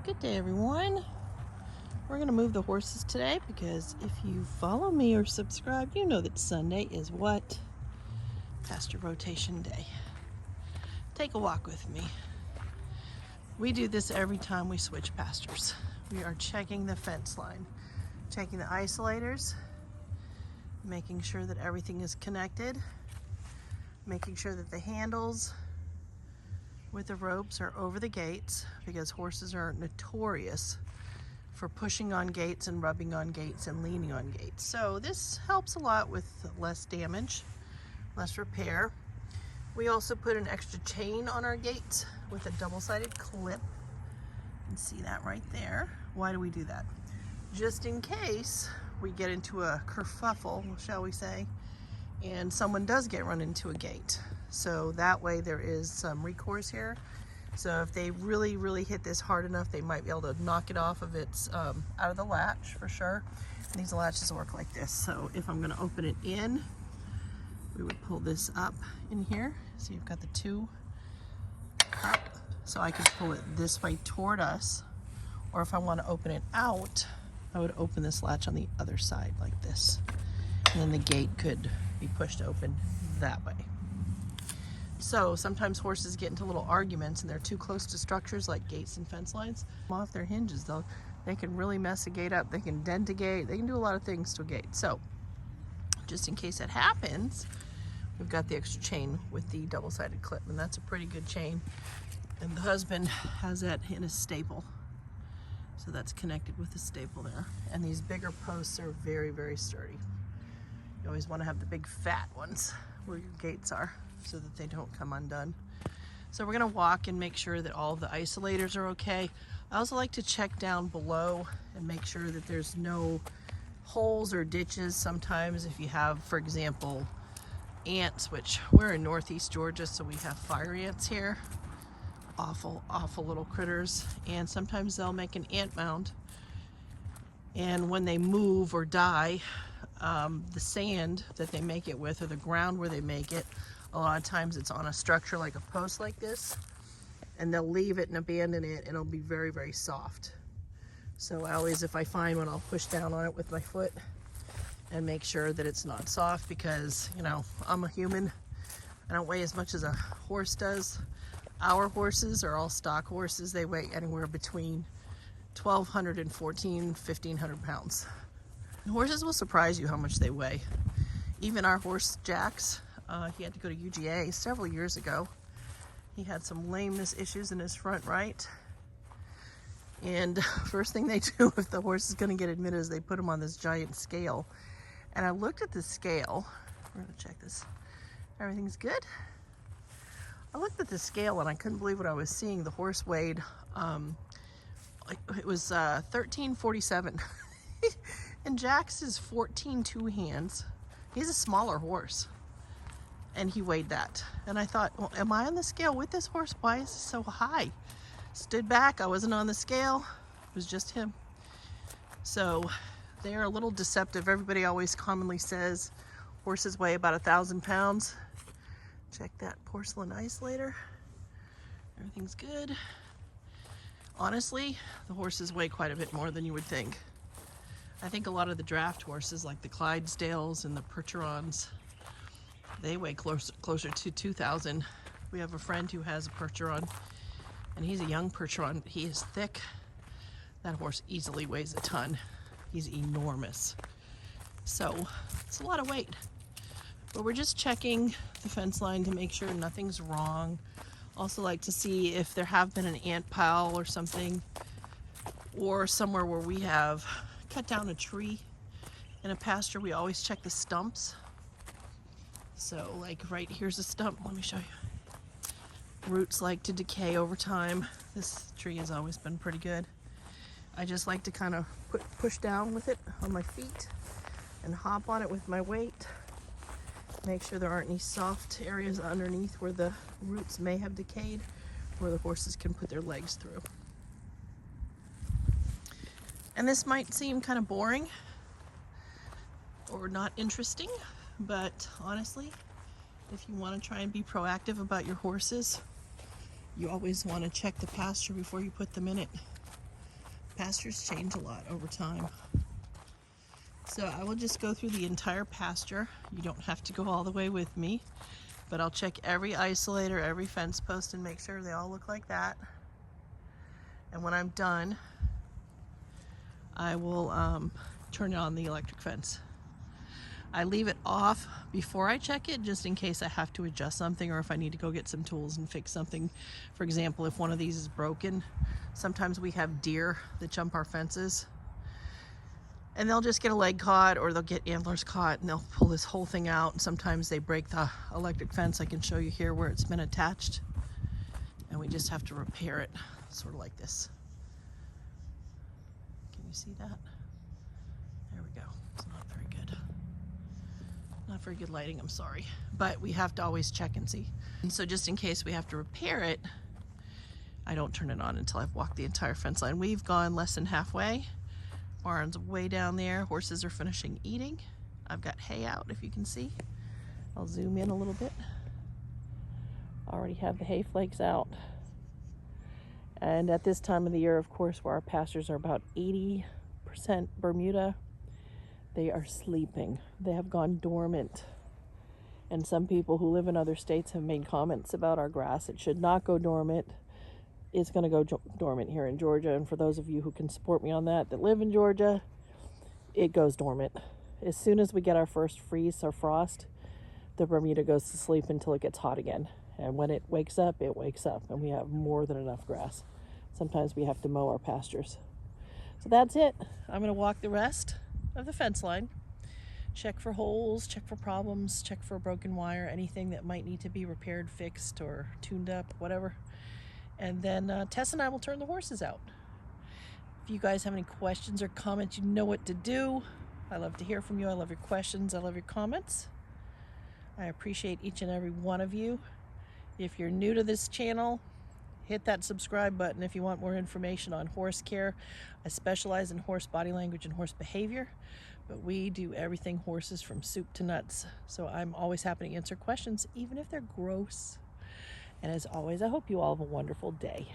Good day, everyone. We're going to move the horses today because if you follow me or subscribe, you know that Sunday is what? Pasture rotation day. Take a walk with me. We do this every time we switch pastures. We are checking the fence line, checking the isolators, making sure that everything is connected, making sure that the handles with the ropes are over the gates, because horses are notorious for pushing on gates and rubbing on gates and leaning on gates. So this helps a lot with less damage, less repair. We also put an extra chain on our gates with a double-sided clip. You can see that right there. Why do we do that? Just in case we get into a kerfuffle, shall we say, and someone does get run into a gate. So that way there is some recourse here. So if they really hit this hard enough, they might be able to knock it off of its out of the latch for sure. And these latches work like this. So if I'm going to open it in, we would pull this up in here. So you've got the two up. So I could pull it this way toward us. Or if I want to open it out, I would open this latch on the other side like this. And then the gate could be pushed open that way. So sometimes horses get into little arguments and they're too close to structures like gates and fence lines. Off their hinges, they can really mess a gate up. They can dent a gate. They can do a lot of things to a gate. So just in case it happens, we've got the extra chain with the double-sided clip, and that's a pretty good chain. And the husband has that in a staple. So that's connected with the staple there. And these bigger posts are very sturdy. You always want to have the big fat ones where your gates are, so that they don't come undone. So we're going to walk and make sure that all of the isolators are okay. I also like to check down below and make sure that there's no holes or ditches. Sometimes if you have, for example, ants, which we're in northeast Georgia, so we have fire ants here. Awful little critters. And sometimes they'll make an ant mound. And when they move or die, the sand that they make it with, or the ground where they make it, a lot of times it's on a structure like a post like this, and they'll leave it and abandon it, and it'll be very soft. So I always, if I find one, I'll push down on it with my foot and make sure that it's not soft, because, you know, I'm a human. I don't weigh as much as a horse does. Our horses are all stock horses. They weigh anywhere between 1,200 and 1,500 pounds. Horses will surprise you how much they weigh. Even our horse, Jaxx, he had to go to UGA several years ago. He had some lameness issues in his front right. And first thing they do if the horse is going to get admitted is they put him on this giant scale. And I looked at the scale. We're going to check this. Everything's good. I looked at the scale and I couldn't believe what I was seeing. The horse weighed, it was 1347. And Jaxx is 14 two hands. He's a smaller horse. And he weighed that. And I thought, well, am I on the scale with this horse? Why is it so high? Stood back, I wasn't on the scale. It was just him. So they are a little deceptive. Everybody always commonly says horses weigh about 1,000 pounds. Check that porcelain isolator. Everything's good. Honestly, the horses weigh quite a bit more than you would think. I think a lot of the draft horses, like the Clydesdales and the Percherons, they weigh closer to 2,000. We have a friend who has a Percheron, and he's a young Percheron. He is thick. That horse easily weighs a ton. He's enormous. So it's a lot of weight. But we're just checking the fence line to make sure nothing's wrong. Also like to see if there have been an ant pile or something, or somewhere where we have cut down a tree in a pasture. We always check the stumps. So like right here's a stump. Let me show you. Roots like to decay over time. This tree has always been pretty good. I just like to kind of push down with it on my feet and hop on it with my weight. Make sure there aren't any soft areas underneath where the roots may have decayed, where the horses can put their legs through. And this might seem kind of boring or not interesting, but honestly, if you want to try and be proactive about your horses, you always want to check the pasture before you put them in it. pastures change a lot over time. So I will just go through the entire pasture. You don't have to go all the way with me, but I'll check every isolator, every fence post, and make sure they all look like that. And when I'm done, I will turn on the electric fence. I leave it off before I check it, just in case I have to adjust something or if I need to go get some tools and fix something. For example, if one of these is broken, sometimes we have deer that jump our fences, and they'll just get a leg caught or they'll get antlers caught, and they'll pull this whole thing out. And sometimes they break the electric fence. I can show you here where it's been attached, and we just have to repair it, sort of like this. Can you see that? There we go. It's not very good. Not very good lighting, I'm sorry. But we have to always check and see. And so just in case we have to repair it, I don't turn it on until I've walked the entire fence line. We've gone less than halfway. Barn's way down there. Horses are finishing eating. I've got hay out, if you can see. I'll zoom in a little bit. Already have the hay flakes out. And at this time of the year, of course, where our pastures are about 80% Bermuda, they are sleeping. They have gone dormant. And some people who live in other states have made comments about our grass. It should not go dormant. It's going to go dormant here in Georgia. And for those of you who can support me on that live in Georgia, it goes dormant. As soon as we get our first freeze or frost, the Bermuda goes to sleep until it gets hot again. And when it wakes up, and we have more than enough grass. Sometimes we have to mow our pastures. So that's it. I'm going to walk the rest of the fence line, check for holes, check for problems, check for broken wire, anything that might need to be repaired, fixed, or tuned up, whatever. And then Tess and I will turn the horses out. If you guys have any questions or comments, you know what to do. I love to hear from you. I love your questions. I love your comments. I appreciate each and every one of you. If you're new to this channel, hit that subscribe button if you want more information on horse care. I specialize in horse body language and horse behavior, but we do everything horses from soup to nuts. So I'm always happy to answer questions, even if they're gross. And as always, I hope you all have a wonderful day.